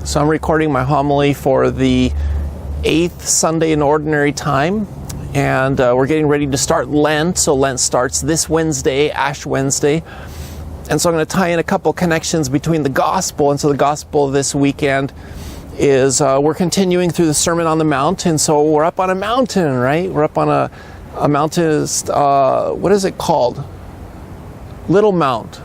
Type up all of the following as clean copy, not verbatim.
So I'm recording my homily for the 8th Sunday in Ordinary Time, and we're getting ready to start Lent. So Lent starts this Wednesday, Ash Wednesday. And so I'm going to tie in a couple connections between the Gospel. And so the Gospel this weekend is we're continuing through the Sermon on the Mount. And so we're up on a mountain, right? We're up on a mountain, what is it called? Little Mount.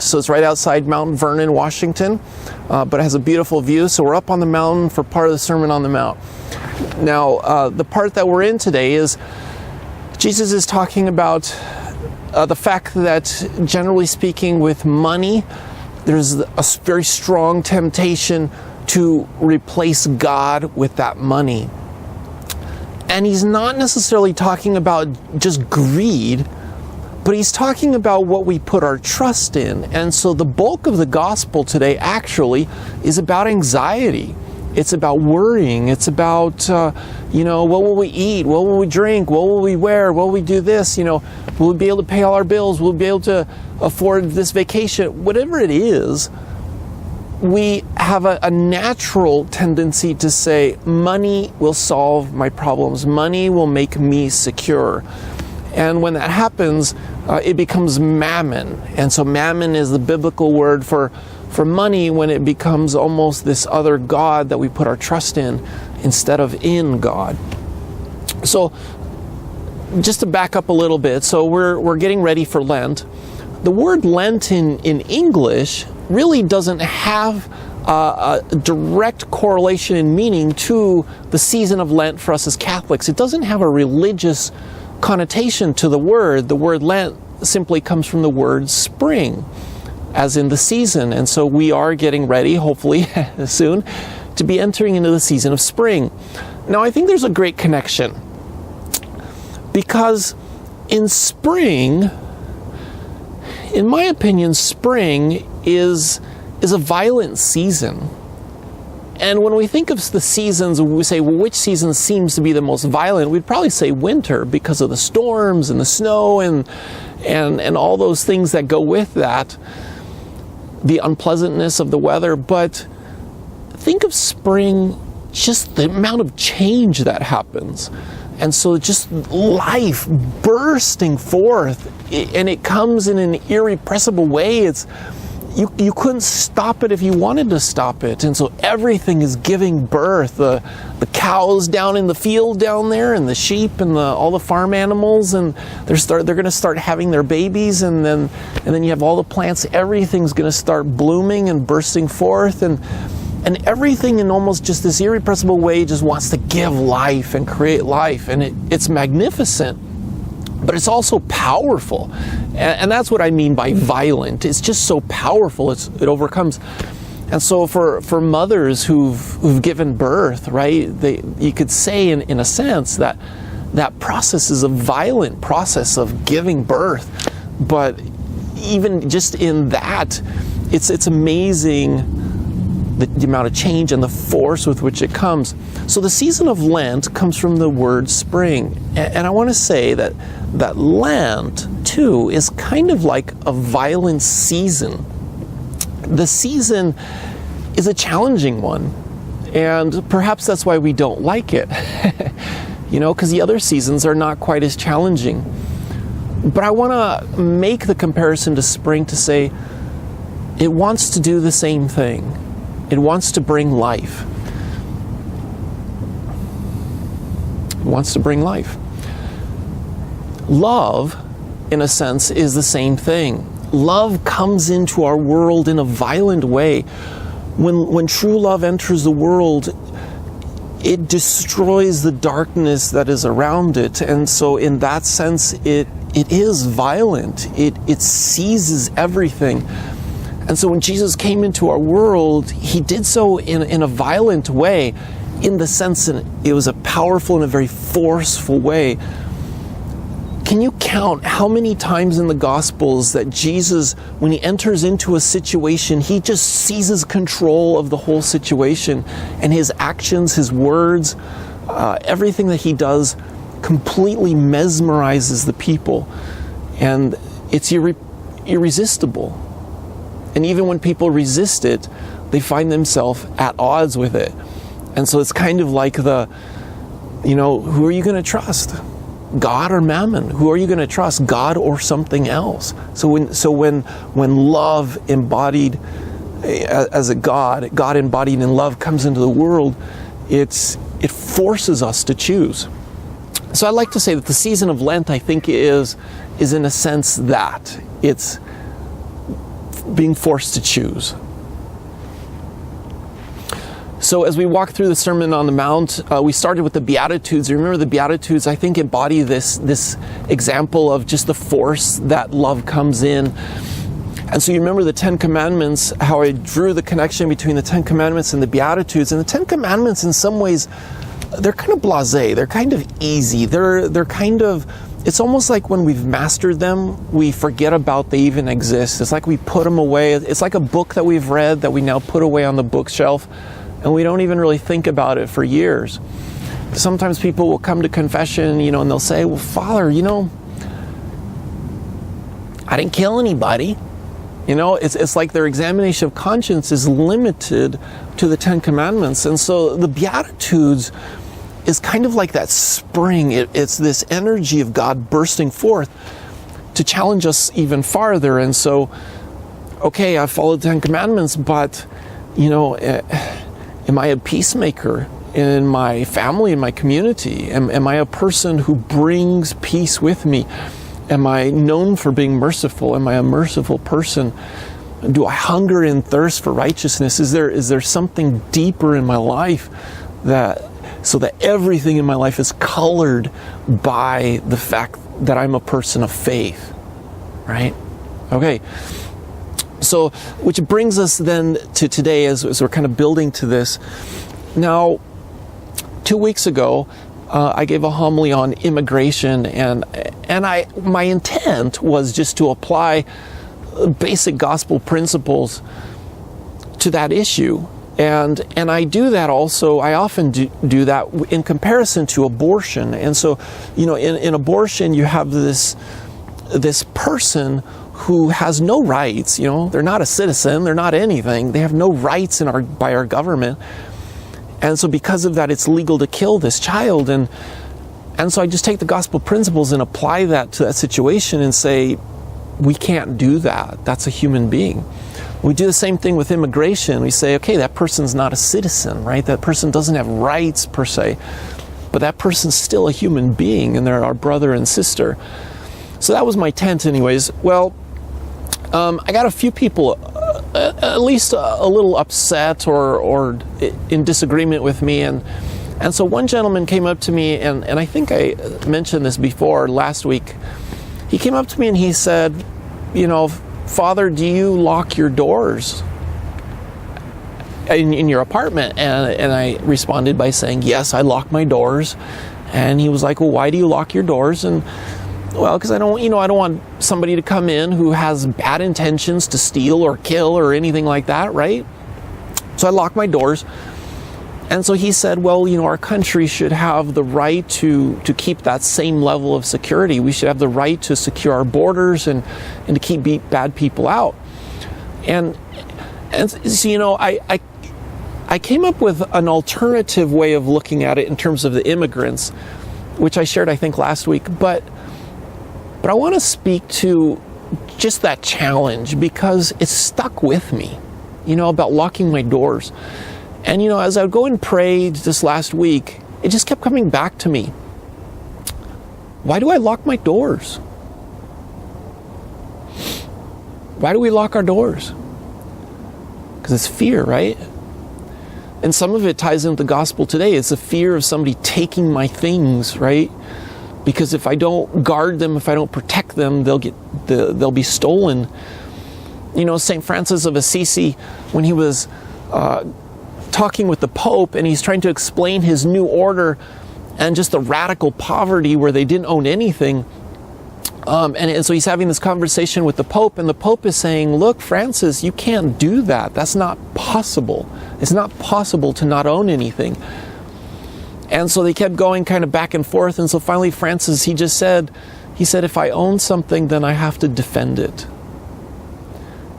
So it's right outside Mount Vernon, Washington, but it has a beautiful view. So we're up on the mountain for part of the Sermon on the Mount. Now, the part that we're in today is Jesus is talking about the fact that, generally speaking, with money, there's a very strong temptation to replace God with that money. And he's not necessarily talking about just greed, but he's talking about what we put our trust in. And so the bulk of the gospel today actually is about anxiety. It's about worrying. It's about, what will we eat? What will we drink? What will we wear? What will we do this? Will we be able to pay all our bills? Will we be able to afford this vacation? Whatever it is, we have a natural tendency to say, money will solve my problems. Money will make me secure. And when that happens, it becomes mammon. And so mammon is the biblical word for money when it becomes almost this other God that we put our trust in instead of in God. So just to back up a little bit, so we're getting ready for Lent. The word Lent in English really doesn't have a direct correlation in meaning to the season of Lent for us as Catholics. It doesn't have a religious connotation to the word. The word Lent simply comes from the word spring, as in the season. And so we are getting ready, hopefully soon, to be entering into the season of spring. Now, I think there's a great connection, because in spring, in my opinion, spring is a violent season. And when we think of the seasons, we say, well, which season seems to be the most violent? We'd probably say winter, because of the storms and the snow and all those things that go with that, the unpleasantness of the weather. But think of spring, just the amount of change that happens. And so just life bursting forth, and it comes in an irrepressible way. You couldn't stop it if you wanted to stop it. And so everything is giving birth. The cows down in the field down there, and the sheep, and all the farm animals, and they're going to start having their babies, and then you have all the plants. Everything's going to start blooming and bursting forth, and everything in almost just this irrepressible way just wants to give life and create life, and it's magnificent. But it's also powerful. And that's what I mean by violent. It's just so powerful. It overcomes. And so for mothers who've given birth, right, you could say in a sense that process is a violent process of giving birth. But even just in that, it's amazing the amount of change and the force with which it comes. So the season of Lent comes from the word spring. And I want to say that Lent, too, is kind of like a violent season. The season is a challenging one. And perhaps that's why we don't like it. Because the other seasons are not quite as challenging. But I want to make the comparison to spring to say it wants to do the same thing. It wants to bring life. It wants to bring life. Love, in a sense, is the same thing. Love comes into our world in a violent way. When true love enters the world, it destroys the darkness that is around it. And so in that sense, it is violent. It seizes everything. And so when Jesus came into our world, he did so in a violent way, in the sense that it was a powerful and a very forceful way. Can you count how many times in the Gospels that Jesus, when he enters into a situation, he just seizes control of the whole situation, and his actions, his words, everything that he does completely mesmerizes the people, and it's irresistible. And even when people resist it, they find themselves at odds with it. And so it's kind of like who are you going to trust? God or mammon? Who are you going to trust? God or something else? So when love embodied as a God embodied in love comes into the world, it forces us to choose. So I'd like to say that the season of Lent, I think, is in a sense that it's being forced to choose. So as we walk through the Sermon on the Mount, we started with the Beatitudes. Remember, the Beatitudes, I think, embody this example of just the force that love comes in. And so you remember the Ten Commandments, how I drew the connection between the Ten Commandments and the Beatitudes. And the Ten Commandments, in some ways, they're kind of blasé. They're kind of easy. They're kind of, it's almost like when we've mastered them, we forget about they even exist. It's like we put them away. It's like a book that we've read that we now put away on the bookshelf, and we don't even really think about it for years. Sometimes people will come to confession, and they'll say, well, Father, I didn't kill anybody. It's like their examination of conscience is limited to the Ten Commandments. And so the Beatitudes is kind of like that spring. It's this energy of God bursting forth to challenge us even farther. And so, okay, I followed the Ten Commandments, but, am I a peacemaker in my family, in my community? Am I a person who brings peace with me? Am I known for being merciful? Am I a merciful person? Do I hunger and thirst for righteousness? Is there something deeper in my life so that everything in my life is colored by the fact that I'm a person of faith, right? Okay. So, which brings us then to today as we're kind of building to this. Now, 2 weeks ago, I gave a homily on immigration, and my intent was just to apply basic gospel principles to that issue, and I do that also. I often do that in comparison to abortion. And so, in abortion, you have this person who has no rights. They're not a citizen, they're not anything. They have no rights by our government. And so because of that, it's legal to kill this child. And so I just take the gospel principles and apply that to that situation and say, we can't do that. That's a human being. We do the same thing with immigration. We say, okay, that person's not a citizen, right? That person doesn't have rights per se, but that person's still a human being, and they're our brother and sister. So that was my intent anyways. Well, I got a few people at least a little upset or in disagreement with me, and so one gentleman came up to me, and I think I mentioned this before last week. He came up to me and he said, Father, do you lock your doors in your apartment? And I responded by saying, yes, I lock my doors. And he was like, well, why do you lock your doors? And well, because I don't want somebody to come in who has bad intentions to steal or kill or anything like that, right? So I lock my doors. And so he said, well, our country should have the right to keep that same level of security. We should have the right to secure our borders and to keep bad people out. And so, I came up with an alternative way of looking at it in terms of the immigrants, which I shared, I think, last week. But I want to speak to just that challenge because it's stuck with me, about locking my doors. And, as I would go and pray this last week, it just kept coming back to me. Why do I lock my doors? Why do we lock our doors? Because it's fear, right? And some of it ties into the gospel today. It's the fear of somebody taking my things, right? Because if I don't guard them, if I don't protect them, they'll be stolen. St. Francis of Assisi, when he was talking with the Pope, and he's trying to explain his new order and just the radical poverty where they didn't own anything. And so he's having this conversation with the Pope, and the Pope is saying, look, Francis, you can't do that. That's not possible. It's not possible to not own anything. And so they kept going kind of back and forth. And so finally Francis, he said, if I own something, then I have to defend it.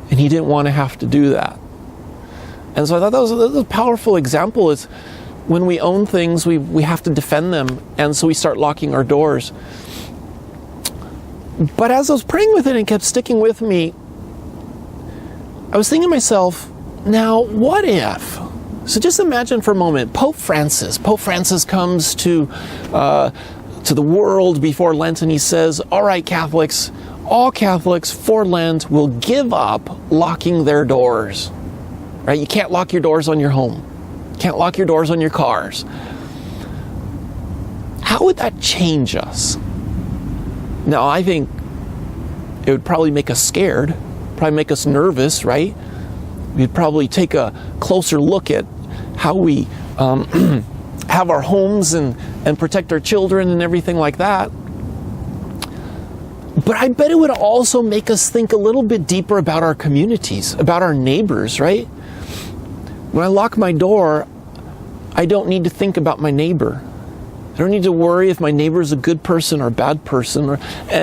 And he didn't want to have to do that. And so I thought that was a powerful example. Is when we own things, we have to defend them. And so we start locking our doors. But as I was praying with it and kept sticking with me, I was thinking to myself, now what if? So just imagine for a moment, Pope Francis comes to the world before Lent, and he says, all right, Catholics, all Catholics for Lent will give up locking their doors. Right? You can't lock your doors on your home. You can't lock your doors on your cars. How would that change us? Now, I think it would probably make us scared, probably make us nervous, right? We'd probably take a closer look at how we have our homes and protect our children and everything like that. But I bet it would also make us think a little bit deeper about our communities, about our neighbors, right? When I lock my door, I don't need to think about my neighbor. I don't need to worry if my neighbor is a good person or a bad person, or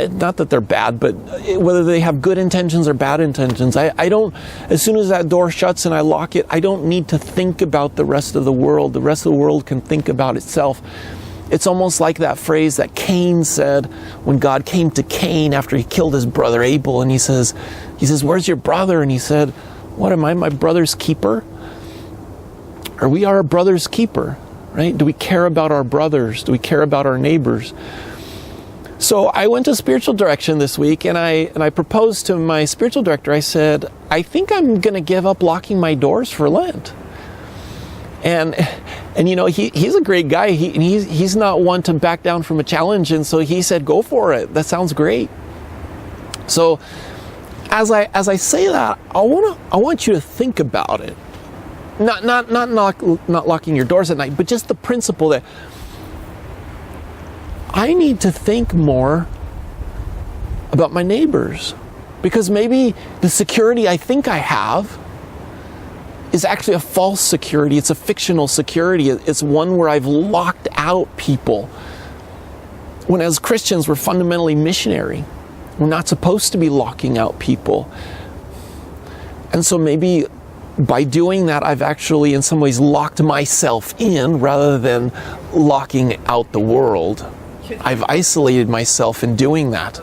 not that they're bad, but whether they have good intentions or bad intentions. I don't, as soon as that door shuts and I lock it, I don't need to think about the rest of the world. The rest of the world can think about itself. It's almost like that phrase that Cain said when God came to Cain after he killed his brother Abel, and he says, where's your brother? And he said, what am I, my brother's keeper? Or we are a brother's keeper. Right? Do we care about our brothers? Do we care about our neighbors? So I went to spiritual direction this week, and I proposed to my spiritual director. I said, I think I'm going to give up locking my doors for Lent. And you know, he's a great guy. He's not one to back down from a challenge, and so he said, go for it. That sounds great. So as I say that, I want you to think about it. Not locking your doors at night, but just the principle that I need to think more about my neighbors, because maybe the security I think I have is actually a false security. It's a fictional security. It's one where I've locked out people. When as Christians, we're fundamentally missionary. We're not supposed to be locking out people. And so maybe by doing that, I've actually in some ways locked myself in rather than locking out the world. I've isolated myself in doing that.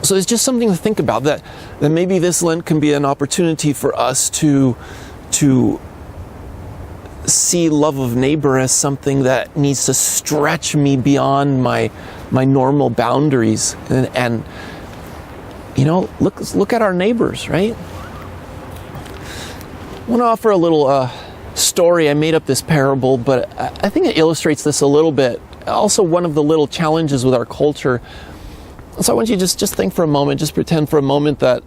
So it's just something to think about, that maybe this Lent can be an opportunity for us to see love of neighbor as something that needs to stretch me beyond my normal boundaries. And you know, look at our neighbors, right? I want to offer a little story. I made up this parable, but I think it illustrates this a little bit. Also, one of the little challenges with our culture. So I want you to just think for a moment, just pretend for a moment that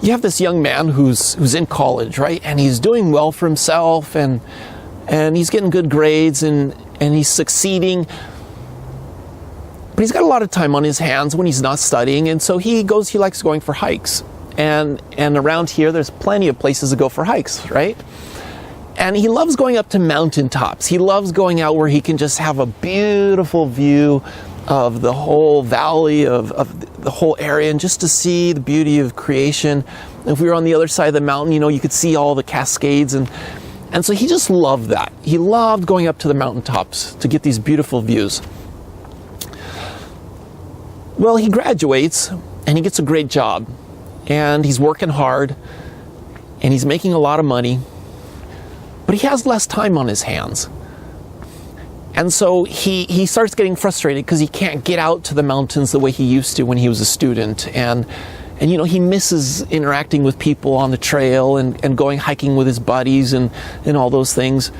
you have this young man who's in college, right? And he's doing well for himself, and he's getting good grades, and he's succeeding. But he's got a lot of time on his hands when he's not studying, and so he likes going for hikes. And around here, there's plenty of places to go for hikes, right? And he loves going up to mountaintops. He loves going out where he can just have a beautiful view of the whole valley, of the whole area, and just to see the beauty of creation. If we were on the other side of the mountain, you know, you could see all the cascades. And so he just loved that. He loved going up to the mountaintops to get these beautiful views. Well, he graduates, and he gets a great job. And he's working hard, and he's making a lot of money, but he has less time on his hands. And so he starts getting frustrated because he can't get out to the mountains the way he used to when he was a student. And you know, he misses interacting with people on the trail and going hiking with his buddies and all those things.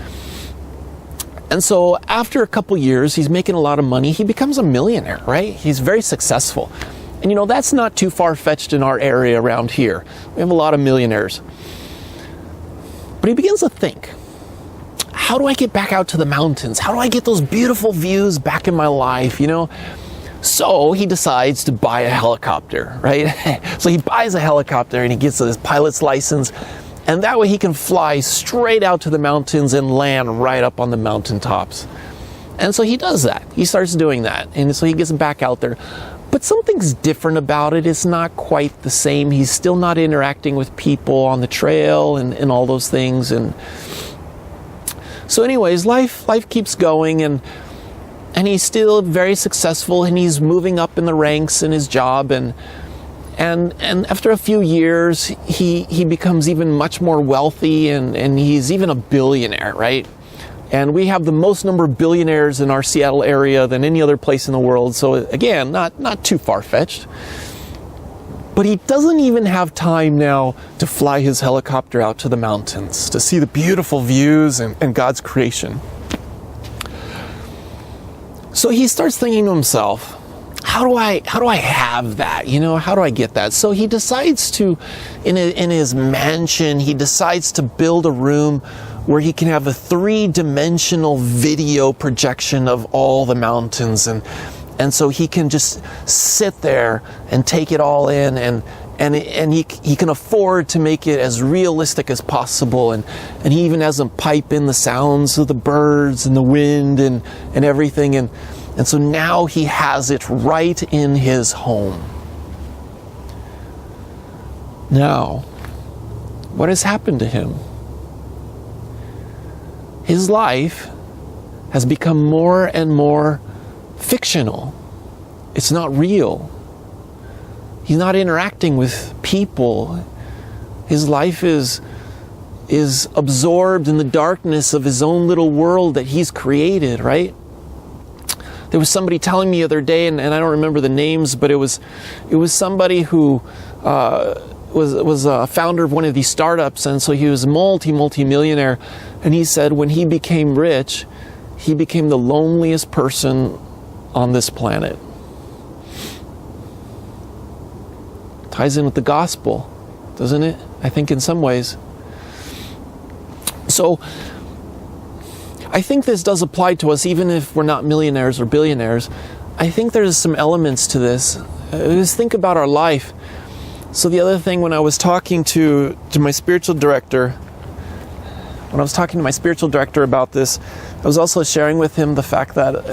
And so after a couple years, he's making a lot of money. He becomes a millionaire, right? He's very successful. And you know, that's not too far-fetched in our area around here. We have a lot of millionaires. But he begins to think, how do I get back out to the mountains? How do I get those beautiful views back in my life, you know? So he decides to buy a helicopter, right? So he buys a helicopter and he gets his pilot's license, and that way he can fly straight out to the mountains and land right up on the mountaintops. And so he does that. He starts doing that. And so he gets back out there. But something's different about it. It's not quite the same. He's still not interacting with people on the trail and all those things. And so anyways, life keeps going, and he's still very successful, and he's moving up in the ranks in his job, and after a few years, he becomes even much more wealthy, and he's even a billionaire, right? And we have the most number of billionaires in our Seattle area than any other place in the world. So again, not too far-fetched. But he doesn't even have time now to fly his helicopter out to the mountains to see the beautiful views and God's creation. So he starts thinking to himself, how do I have that? How do I get that? So he decides to, in his mansion, he decides to build a room where he can have a 3-dimensional video projection of all the mountains, and so he can just sit there and take it all in, and he can afford to make it as realistic as possible, and he even has them pipe in the sounds of the birds and the wind and everything, and so now he has it right in his home. Now, what has happened to him? His life has become more and more fictional. It's not real. He's not interacting with people. His life is absorbed in the darkness of his own little world that he's created, right? There was somebody telling me the other day, and I don't remember the names, but it was somebody who was a founder of one of these startups, and so he was a multi-millionaire, and he said when he became rich, he became the loneliest person on this planet. Ties in with the gospel, doesn't it? I think in some ways. So I think this does apply to us even if we're not millionaires or billionaires. I think there's some elements to this. Just think about our life. So the other thing, when I was talking to my spiritual director, about this, I was also sharing with him the fact that,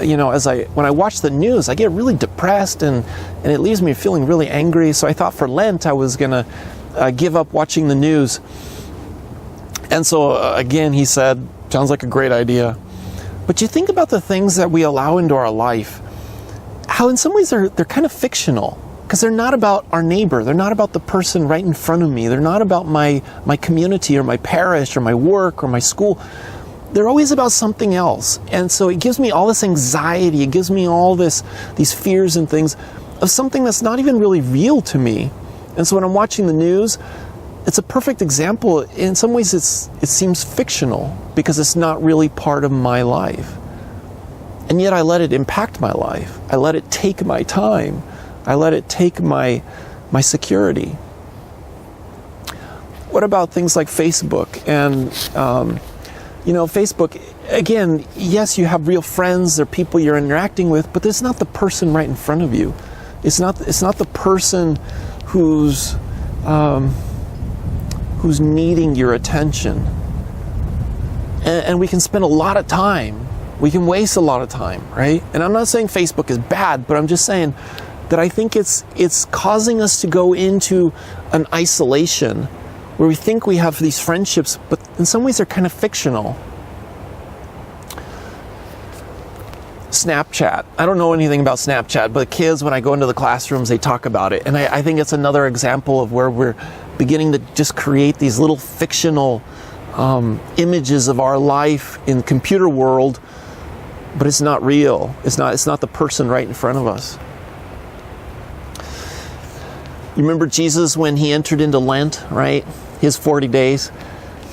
when I watch the news, I get really depressed and it leaves me feeling really angry. So I thought for Lent I was going to give up watching the news. And so again, he said, sounds like a great idea. But you think about the things that we allow into our life, how in some ways they're kind of fictional. Because they're not about our neighbor. They're not about the person right in front of me. They're not about my community or my parish or my work or my school. They're always about something else. And so it gives me all this anxiety. It gives me all these fears and things of something that's not even really real to me. And so when I'm watching the news, it's a perfect example. In some ways it seems fictional because it's not really part of my life. And yet I let it impact my life. I let it take my time. I let it take my security. What about things like Facebook? And, Facebook, again, yes, you have real friends, they're people you're interacting with, but it's not the person right in front of you. It's not the person who's needing your attention. And we can spend a lot of time. We can waste a lot of time, right? And I'm not saying Facebook is bad, but I'm just saying that I think it's causing us to go into an isolation where we think we have these friendships, but in some ways they're kind of fictional. Snapchat. I don't know anything about Snapchat, but kids, when I go into the classrooms, they talk about it. And I think it's another example of where we're beginning to just create these little fictional images of our life in the computer world, but it's not real. It's not the person right in front of us. You remember Jesus when he entered into Lent, right? His 40 days.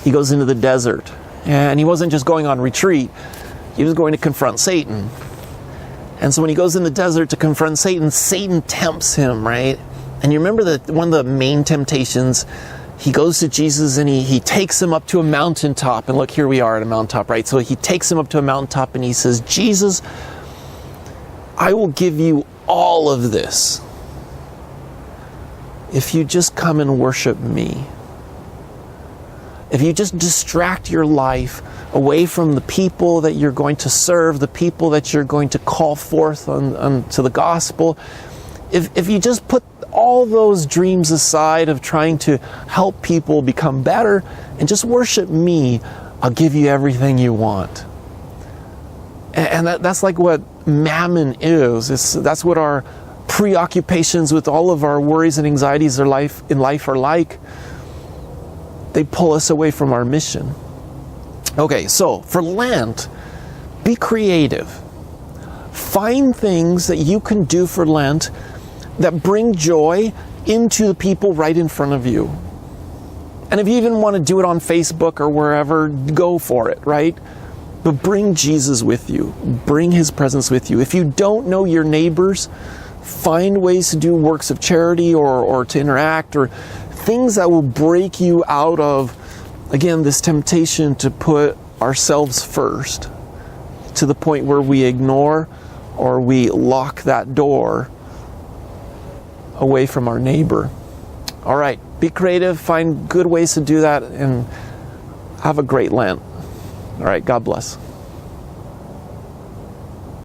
He goes into the desert. And he wasn't just going on retreat. He was going to confront Satan. And so when he goes in the desert to confront Satan, Satan tempts him, right? And you remember that one of the main temptations, he goes to Jesus and he takes him up to a mountaintop. And look, here we are at a mountaintop, right? So he takes him up to a mountaintop and he says, Jesus, I will give you all of this if you just come and worship me. If you just distract your life away from the people that you're going to serve, the people that you're going to call forth to the gospel, if you just put all those dreams aside of trying to help people become better and just worship me, I'll give you everything you want. And that's like what mammon is. That's what our preoccupations with all of our worries and anxieties in life are like. They pull us away from our mission. Okay, so for Lent, be creative. Find things that you can do for Lent that bring joy into the people right in front of you. And if you even want to do it on Facebook or wherever, go for it, right? But bring Jesus with you. Bring his presence with you. If you don't know your neighbors, find ways to do works of charity or to interact, or things that will break you out of, again, this temptation to put ourselves first to the point where we ignore or we lock that door away from our neighbor. All right, be creative, find good ways to do that, and have a great Lent. All right, God bless.